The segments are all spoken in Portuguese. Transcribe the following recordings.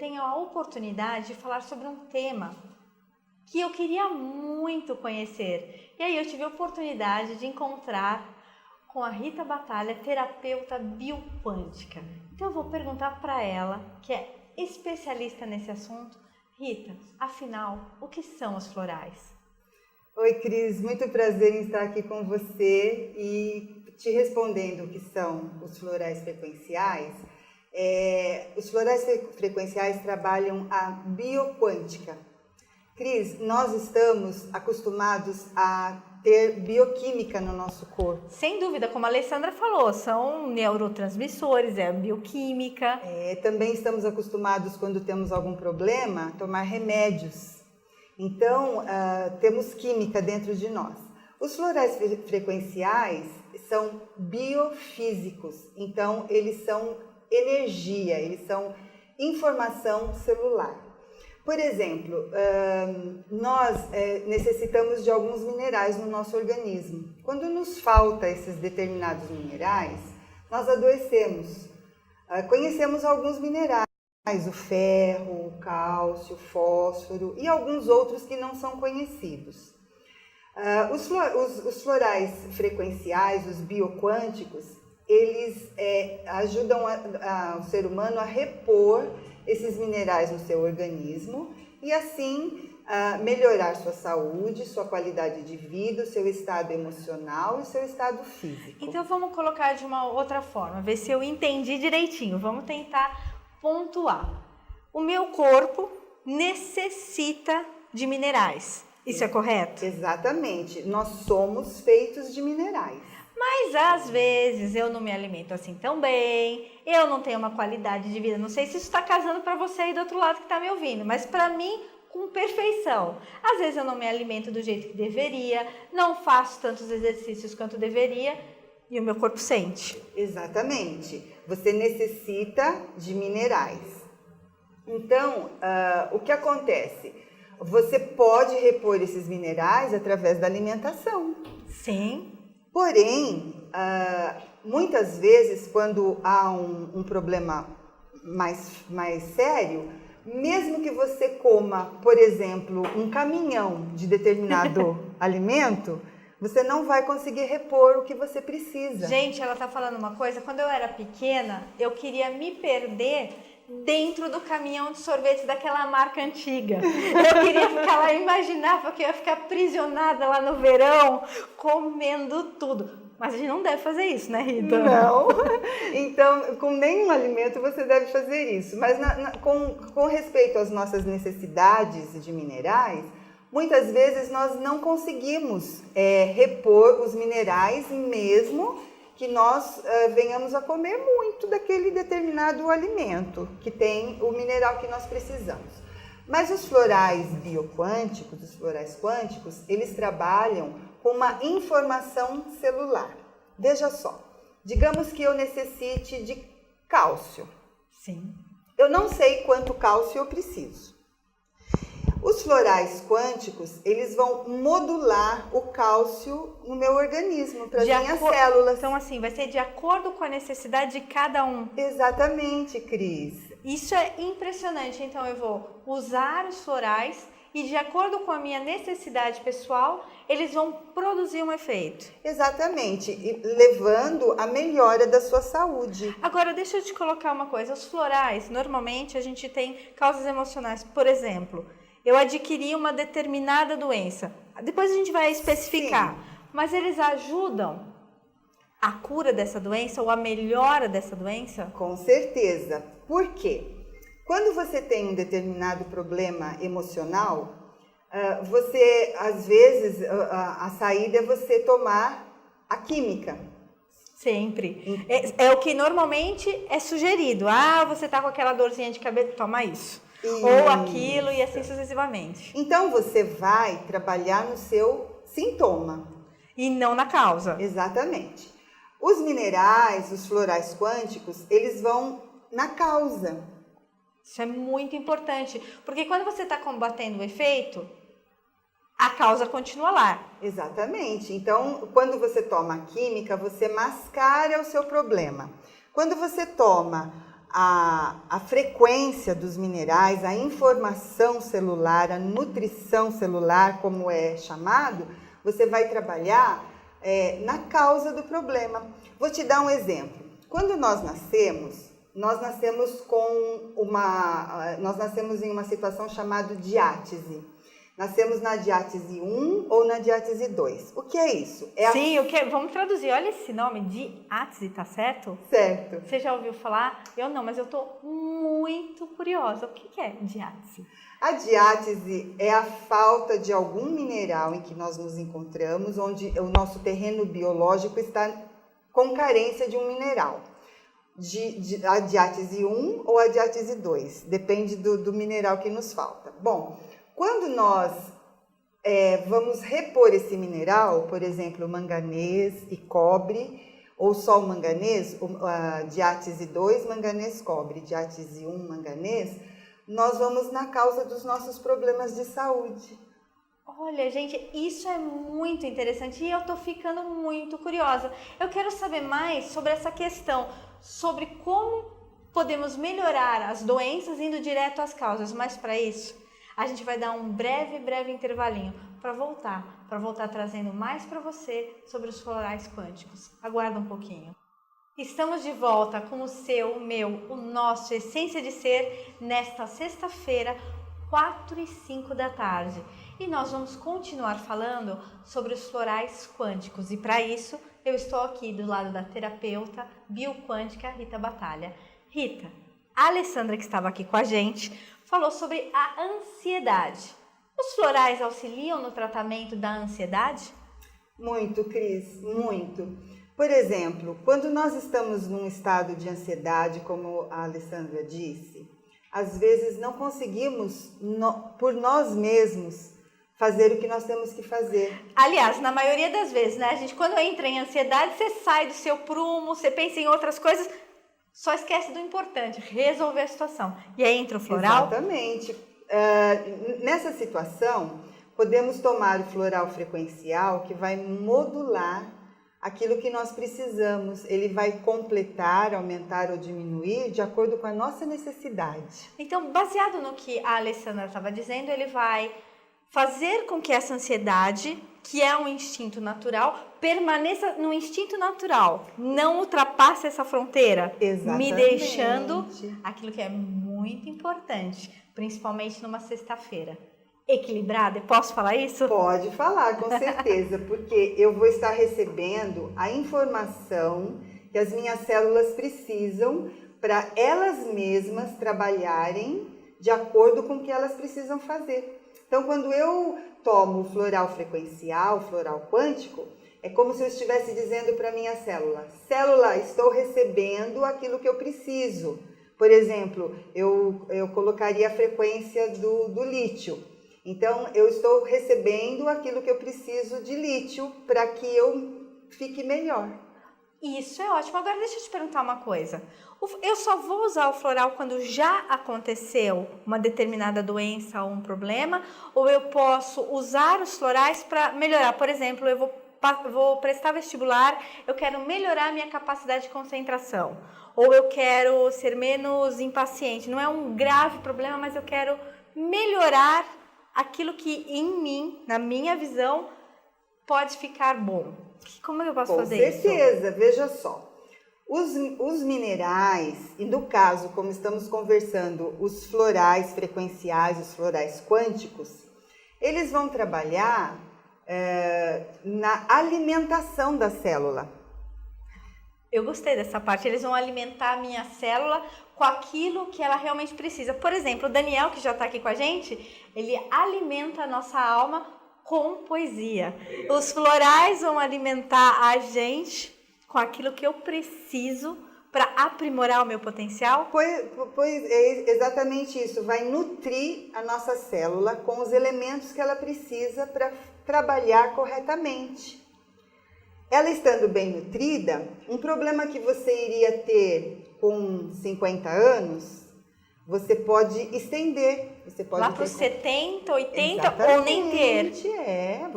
tenho a oportunidade de falar sobre um tema que eu queria muito conhecer. E aí eu tive a oportunidade de encontrar com a Rita Batalha, terapeuta bioquântica. Então eu vou perguntar para ela, que é especialista nesse assunto. Rita, afinal, o que são os florais? Oi, Cris, muito prazer em estar aqui com você e te respondendo o que são os florais frequenciais. Os florais frequenciais trabalham a bioquântica. Cris, nós estamos acostumados a ter bioquímica no nosso corpo. Sem dúvida, como a Alessandra falou, são neurotransmissores, é bioquímica. Também estamos acostumados, quando temos algum problema, a tomar remédios. Então, temos química dentro de nós. Os florais frequenciais são biofísicos, então eles são energia, eles são informação celular. Por exemplo, nós necessitamos de alguns minerais no nosso organismo. Quando nos falta esses determinados minerais, nós adoecemos. Conhecemos alguns minerais, o ferro, o cálcio, o fósforo e alguns outros que não são conhecidos. Os florais frequenciais, os bioquânticos, eles ajudam o ser humano a repor esses minerais no seu organismo e assim melhorar sua saúde, sua qualidade de vida, o seu estado emocional e o seu estado físico. Então vamos colocar de uma outra forma, ver se eu entendi direitinho. Vamos tentar pontuar. O meu corpo necessita de minerais. Isso é correto? Exatamente. Nós somos feitos de minerais. Mas às vezes eu não me alimento assim tão bem, eu não tenho uma qualidade de vida. Não sei se isso está casando para você aí do outro lado que está me ouvindo, mas para mim, com perfeição. Às vezes eu não me alimento do jeito que deveria, não faço tantos exercícios quanto deveria e o meu corpo sente. Exatamente. Você necessita de minerais. Então, o que acontece? Você pode repor esses minerais através da alimentação. Sim. Porém, muitas vezes, quando há um problema mais sério, mesmo que você coma, por exemplo, um caminhão de determinado alimento, você não vai conseguir repor o que você precisa. Gente, ela tá falando uma coisa, quando eu era pequena, eu queria me perder dentro do caminhão de sorvete daquela marca antiga. Eu queria ficar lá, imaginava que eu ia ficar aprisionada lá no verão, comendo tudo. Mas a gente não deve fazer isso, né, Rita? Não. Então, com nenhum alimento você deve fazer isso. Mas com respeito às nossas necessidades de minerais, muitas vezes nós não conseguimos repor os minerais, mesmo que nós venhamos a comer muito daquele determinado alimento que tem o mineral que nós precisamos. Mas os florais bioquânticos, os florais quânticos, eles trabalham com uma informação celular. Veja só, digamos que eu necessite de cálcio. Sim. Eu não sei quanto cálcio eu preciso. Os florais quânticos, eles vão modular o cálcio no meu organismo, para as minhas células. Então, assim, vai ser de acordo com a necessidade de cada um. Exatamente, Cris. Isso é impressionante. Então, eu vou usar os florais e, de acordo com a minha necessidade pessoal, eles vão produzir um efeito. Exatamente, e levando a melhora da sua saúde. Agora, deixa eu te colocar uma coisa. Os florais, normalmente, a gente tem causas emocionais. Por exemplo, eu adquiri uma determinada doença. Depois a gente vai especificar. Sim. Mas eles ajudam a cura dessa doença ou a melhora dessa doença? Com certeza. Por quê? Quando você tem um determinado problema emocional, você, às vezes, a saída é você tomar a química. Sempre. É o que normalmente é sugerido. Ah, você tá com aquela dorzinha de cabeça, toma isso. Ou aquilo e assim sucessivamente. Então você vai trabalhar no seu sintoma. E não na causa. Exatamente. Os minerais, os florais quânticos, eles vão na causa. Isso é muito importante, porque quando você está combatendo o efeito, a causa continua lá. Exatamente. Então, quando você toma a química, você mascara o seu problema. Quando você toma a frequência dos minerais, a informação celular, a nutrição celular, como é chamado, você vai trabalhar na causa do problema. Vou te dar um exemplo. Quando nós nascemos em uma situação chamada diátese. Nascemos na diátese 1 ou na diátese 2. O que é isso? Sim, vamos traduzir. Olha esse nome, diátese, tá certo? Certo. Você já ouviu falar? Eu não, mas eu tô muito curiosa. O que é diátese? A diátese é a falta de algum mineral em que nós nos encontramos, onde o nosso terreno biológico está com carência de um mineral. A diátese 1 ou a diátese 2, depende do mineral que nos falta. Bom, quando nós vamos repor esse mineral, por exemplo, manganês e cobre, ou só o manganês, a diátese 2, manganês, cobre, diátese 1, manganês, nós vamos na causa dos nossos problemas de saúde. Olha, gente, isso é muito interessante e eu tô ficando muito curiosa. Eu quero saber mais sobre essa questão, sobre como podemos melhorar as doenças indo direto às causas, mas para isso a gente vai dar um breve intervalinho para voltar trazendo mais para você sobre os florais quânticos. Aguarda um pouquinho. Estamos de volta com o seu, o meu, o nosso Essência de Ser nesta sexta-feira, 4h05 da tarde. E nós vamos continuar falando sobre os florais quânticos. E para isso, eu estou aqui do lado da terapeuta bioquântica Rita Batalha. Rita, a Alessandra, que estava aqui com a gente, falou sobre a ansiedade. Os florais auxiliam no tratamento da ansiedade? Muito, Cris, muito. Por exemplo, quando nós estamos num estado de ansiedade, como a Alessandra disse, às vezes não conseguimos, por nós mesmos, fazer o que nós temos que fazer. Aliás, na maioria das vezes, né? A gente, quando entra em ansiedade, você sai do seu prumo, você pensa em outras coisas, só esquece do importante, resolver a situação. E aí entra o floral? Exatamente. Nessa situação, podemos tomar o floral frequencial, que vai modular aquilo que nós precisamos. Ele vai completar, aumentar ou diminuir de acordo com a nossa necessidade. Então, baseado no que a Alessandra estava dizendo, ele vai fazer com que essa ansiedade, que é um instinto natural, permaneça no instinto natural, não ultrapasse essa fronteira, Exatamente. Me deixando aquilo que é muito importante, principalmente numa sexta-feira. Equilibrada, posso falar isso? Pode falar, com certeza, porque eu vou estar recebendo a informação que as minhas células precisam para elas mesmas trabalharem de acordo com o que elas precisam fazer. Então, quando eu tomo o floral frequencial, floral quântico, é como se eu estivesse dizendo para a minha célula: célula, estou recebendo aquilo que eu preciso. Por exemplo, eu colocaria a frequência do lítio. Então, eu estou recebendo aquilo que eu preciso de lítio para que eu fique melhor. Isso é ótimo. Agora, deixa eu te perguntar uma coisa. Eu só vou usar o floral quando já aconteceu uma determinada doença ou um problema? Ou eu posso usar os florais para melhorar? Por exemplo, eu vou prestar vestibular, eu quero melhorar a minha capacidade de concentração. Ou eu quero ser menos impaciente. Não é um grave problema, mas eu quero melhorar aquilo que em mim, na minha visão, pode ficar bom. Como eu posso fazer isso? Com certeza, veja só. Os minerais, e no caso, como estamos conversando, os florais frequenciais, os florais quânticos, eles vão trabalhar na alimentação da célula. Eu gostei dessa parte. Eles vão alimentar a minha célula com aquilo que ela realmente precisa. Por exemplo, o Daniel, que já está aqui com a gente, ele alimenta a nossa alma com poesia. Os florais vão alimentar a gente com aquilo que eu preciso para aprimorar o meu potencial? Pois é exatamente isso. Vai nutrir a nossa célula com os elementos que ela precisa para trabalhar corretamente. Ela estando bem nutrida, um problema que você iria ter com 50 anos, você pode estender. Você pode lá para os 70, 80 Exatamente, ou nem ter.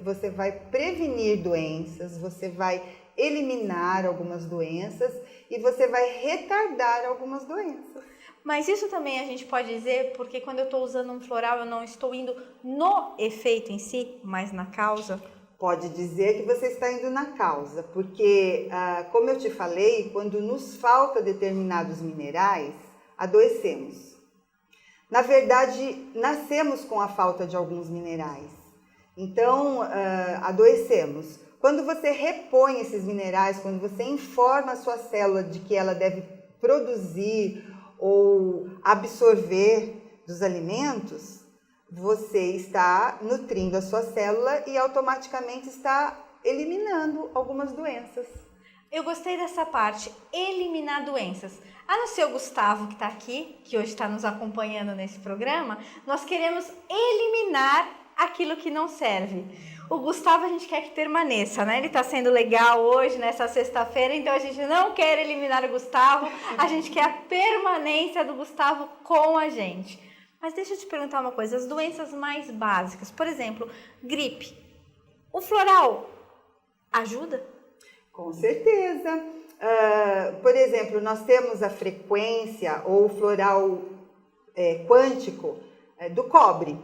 Você vai prevenir doenças, você vai eliminar algumas doenças e você vai retardar algumas doenças. Mas isso também a gente pode dizer, porque quando eu estou usando um floral, eu não estou indo no efeito em si, mas na causa? Pode dizer que você está indo na causa, porque, como eu te falei, quando nos falta determinados minerais, adoecemos. Na verdade, nascemos com a falta de alguns minerais, então adoecemos. Quando você repõe esses minerais, quando você informa a sua célula de que ela deve produzir ou absorver dos alimentos, você está nutrindo a sua célula e automaticamente está eliminando algumas doenças. Eu gostei dessa parte, eliminar doenças. A não ser o Gustavo que está aqui, que hoje está nos acompanhando nesse programa, nós queremos eliminar aquilo que não serve. O Gustavo a gente quer que permaneça, né? Ele está sendo legal hoje, nessa sexta-feira, então a gente não quer eliminar o Gustavo, a gente quer a permanência do Gustavo com a gente. Mas deixa eu te perguntar uma coisa, as doenças mais básicas, por exemplo, gripe, o floral ajuda? Com certeza. Por exemplo, nós temos a frequência ou o floral quântico do cobre.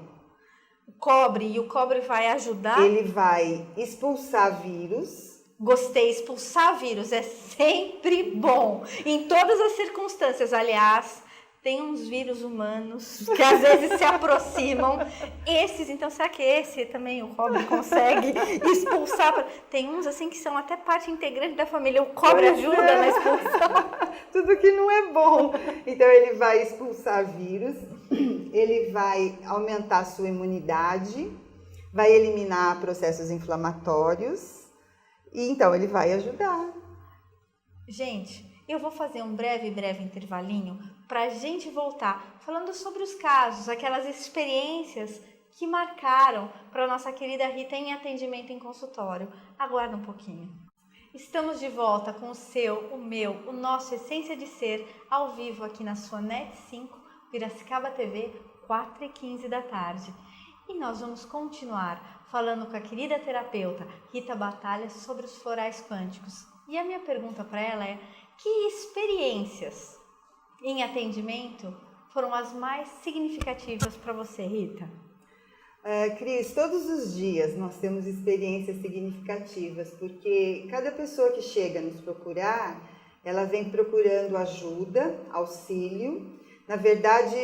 E o cobre vai ajudar? Ele vai expulsar vírus. Gostei, expulsar vírus é sempre bom, em todas as circunstâncias. Aliás, tem uns vírus humanos que às vezes se aproximam. Esses, então, será que esse também o cobre consegue expulsar? Tem uns assim que são até parte integrante da família. O cobre ajuda na expulsão. Tudo que não é bom. Então, ele vai expulsar vírus, ele vai aumentar a sua imunidade, vai eliminar processos inflamatórios e então ele vai ajudar. Gente, eu vou fazer um breve intervalinho para a gente voltar falando sobre os casos, aquelas experiências que marcaram para a nossa querida Rita em atendimento em consultório. Aguarda um pouquinho. Estamos de volta com o seu, o meu, o nosso Essência de Ser, ao vivo aqui na sua NET 5, Piracicaba TV, 4h15 da tarde. E nós vamos continuar falando com a querida terapeuta Rita Batalha sobre os florais quânticos. E a minha pergunta para ela é: que experiências em atendimento foram as mais significativas para você, Rita? Cris, todos os dias nós temos experiências significativas, porque cada pessoa que chega nos procurar, ela vem procurando ajuda, auxílio. Na verdade,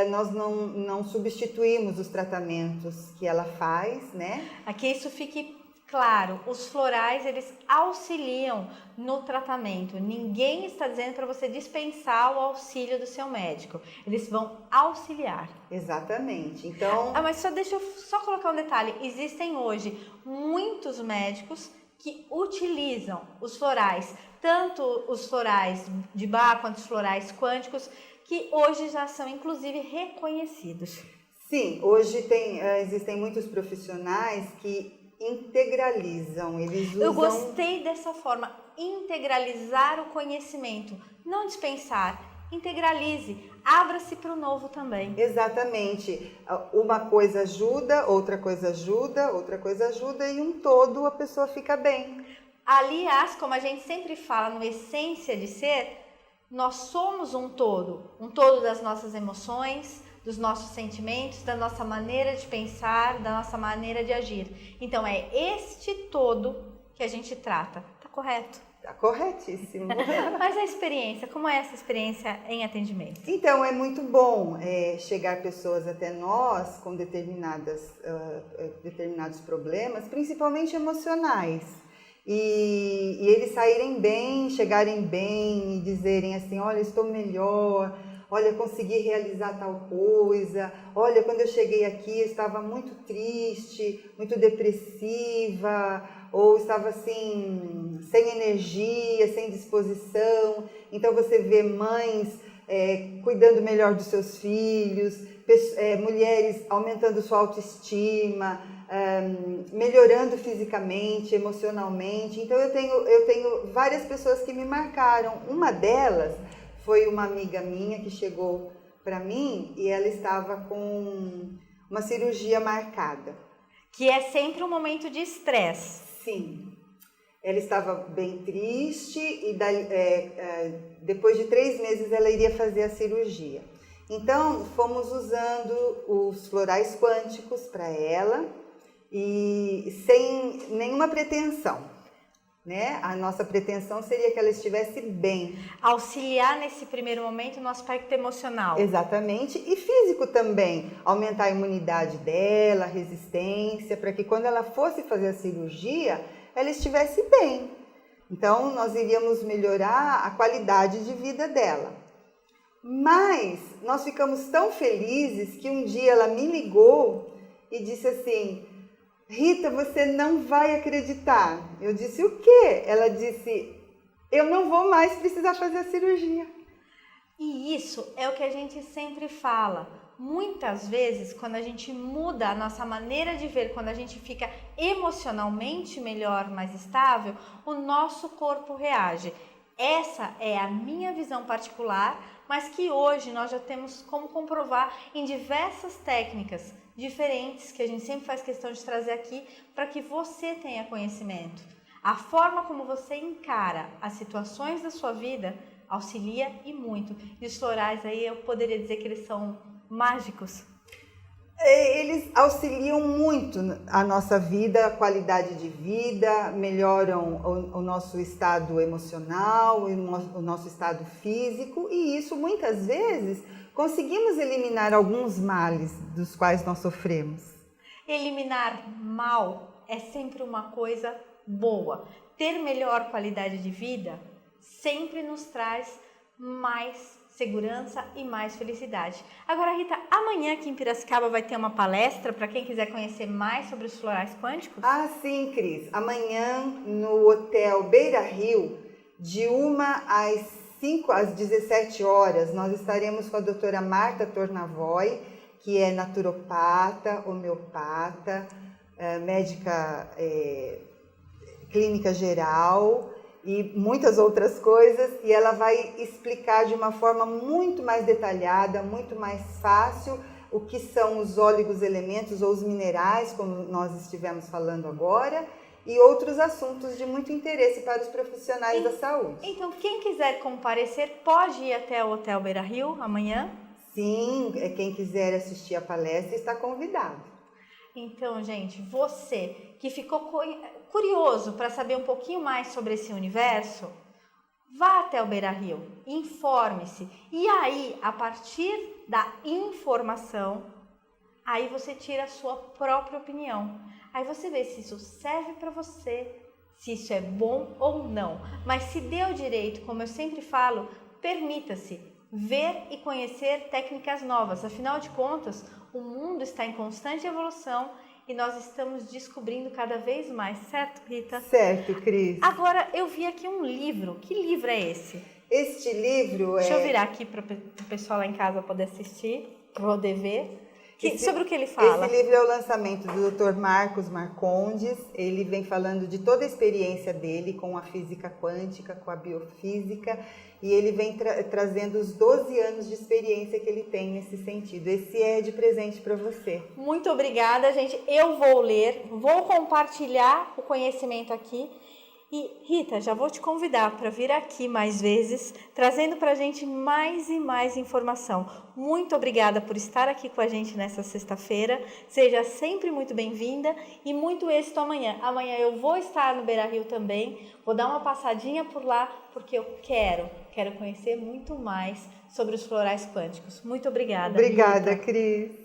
nós não substituímos os tratamentos que ela faz, né? Aqui isso fique claro, os florais, eles auxiliam no tratamento. Ninguém está dizendo para você dispensar o auxílio do seu médico. Eles vão auxiliar. Exatamente. Então... mas deixa eu colocar um detalhe. Existem hoje muitos médicos que utilizam os florais, tanto os florais de Bach quanto os florais quânticos, que hoje já são inclusive reconhecidos. Sim, hoje existem muitos profissionais que integralizam, eles usam... Eu gostei dessa forma, integralizar o conhecimento, não dispensar, integralize, abra-se para o novo também. Exatamente, uma coisa ajuda, outra coisa ajuda, outra coisa ajuda e um todo a pessoa fica bem. Aliás, como a gente sempre fala no Essência de Ser, nós somos um todo das nossas emoções, dos nossos sentimentos, da nossa maneira de pensar, da nossa maneira de agir. Então, é este todo que a gente trata. Tá correto? Tá corretíssimo. Mas a experiência, como é essa experiência em atendimento? Então, é muito bom chegar pessoas até nós com determinados problemas, principalmente emocionais. E eles saírem bem, chegarem bem e dizerem assim: olha, estou melhor, olha, consegui realizar tal coisa, olha, quando eu cheguei aqui eu estava muito triste, muito depressiva, ou estava assim, sem energia, sem disposição. Então você vê mães cuidando melhor dos seus filhos, mulheres aumentando sua autoestima, melhorando fisicamente, emocionalmente. Então eu tenho várias pessoas que me marcaram. Uma delas foi uma amiga minha que chegou para mim e ela estava com uma cirurgia marcada. Que é sempre um momento de estresse. Sim. ela estava bem triste e depois de 3 meses ela iria fazer a cirurgia. Então, fomos usando os florais quânticos para ela e sem nenhuma pretensão. Né? A nossa pretensão seria que ela estivesse bem. Auxiliar nesse primeiro momento no aspecto emocional. Exatamente, e físico também. Aumentar a imunidade dela, a resistência, para que quando ela fosse fazer a cirurgia, ela estivesse bem. Então, nós iríamos melhorar a qualidade de vida dela. Mas nós ficamos tão felizes que um dia ela me ligou e disse assim: Rita, você não vai acreditar. Eu disse, o quê? Ela disse, eu não vou mais precisar fazer a cirurgia. E isso é o que a gente sempre fala. Muitas vezes, quando a gente muda a nossa maneira de ver, quando a gente fica emocionalmente melhor, mais estável, o nosso corpo reage. Essa é a minha visão particular, mas que hoje nós já temos como comprovar em diversas técnicas diferentes que a gente sempre faz questão de trazer aqui para que você tenha conhecimento. A forma como você encara as situações da sua vida auxilia e muito. E os florais aí eu poderia dizer que eles são mágicos. Eles auxiliam muito a nossa vida, a qualidade de vida, melhoram o nosso estado emocional, o nosso estado físico e isso muitas vezes conseguimos eliminar alguns males dos quais nós sofremos. Eliminar mal é sempre uma coisa boa. Ter melhor qualidade de vida sempre nos traz mais segurança e mais felicidade. Agora, Rita, amanhã aqui em Piracicaba vai ter uma palestra para quem quiser conhecer mais sobre os florais quânticos? Ah, sim, Cris. Amanhã no Hotel Beira Rio, de 1 às 5 às 17 horas, nós estaremos com a doutora Marta Tornavoy, que é naturopata, homeopata, médica clínica geral e muitas outras coisas, e ela vai explicar de uma forma muito mais detalhada, muito mais fácil, o que são os óligos-elementos ou os minerais, como nós estivemos falando agora, e outros assuntos de muito interesse para os profissionais da saúde. Então, quem quiser comparecer, pode ir até o Hotel Beira Rio amanhã? Sim, quem quiser assistir a palestra está convidado. Então, gente, você que ficou curioso para saber um pouquinho mais sobre esse universo, vá até o Beira Rio, informe-se. E aí, a partir da informação, aí você tira a sua própria opinião. Aí você vê se isso serve para você, se isso é bom ou não. Mas se deu direito, como eu sempre falo, permita-se ver e conhecer técnicas novas. Afinal de contas, o mundo está em constante evolução e nós estamos descobrindo cada vez mais, certo, Rita? Certo, Cris. Agora, eu vi aqui um livro. Que livro é esse? Este livro Deixa eu virar aqui para o pessoal lá em casa poder assistir, poder ver. Sobre o que ele fala? Esse livro é o lançamento do Dr. Marcos Marcondes. Ele vem falando de toda a experiência dele com a física quântica, com a biofísica, e ele vem trazendo os 12 anos de experiência que ele tem nesse sentido. Esse é de presente para você. Muito obrigada, gente. Eu vou ler, vou compartilhar o conhecimento aqui. E, Rita, já vou te convidar para vir aqui mais vezes, trazendo para a gente mais e mais informação. Muito obrigada por estar aqui com a gente nessa sexta-feira. Seja sempre muito bem-vinda e muito êxito amanhã. Amanhã eu vou estar no Beira Rio também, vou dar uma passadinha por lá, porque eu quero conhecer muito mais sobre os florais quânticos. Muito obrigada. Obrigada, Rita. Cris.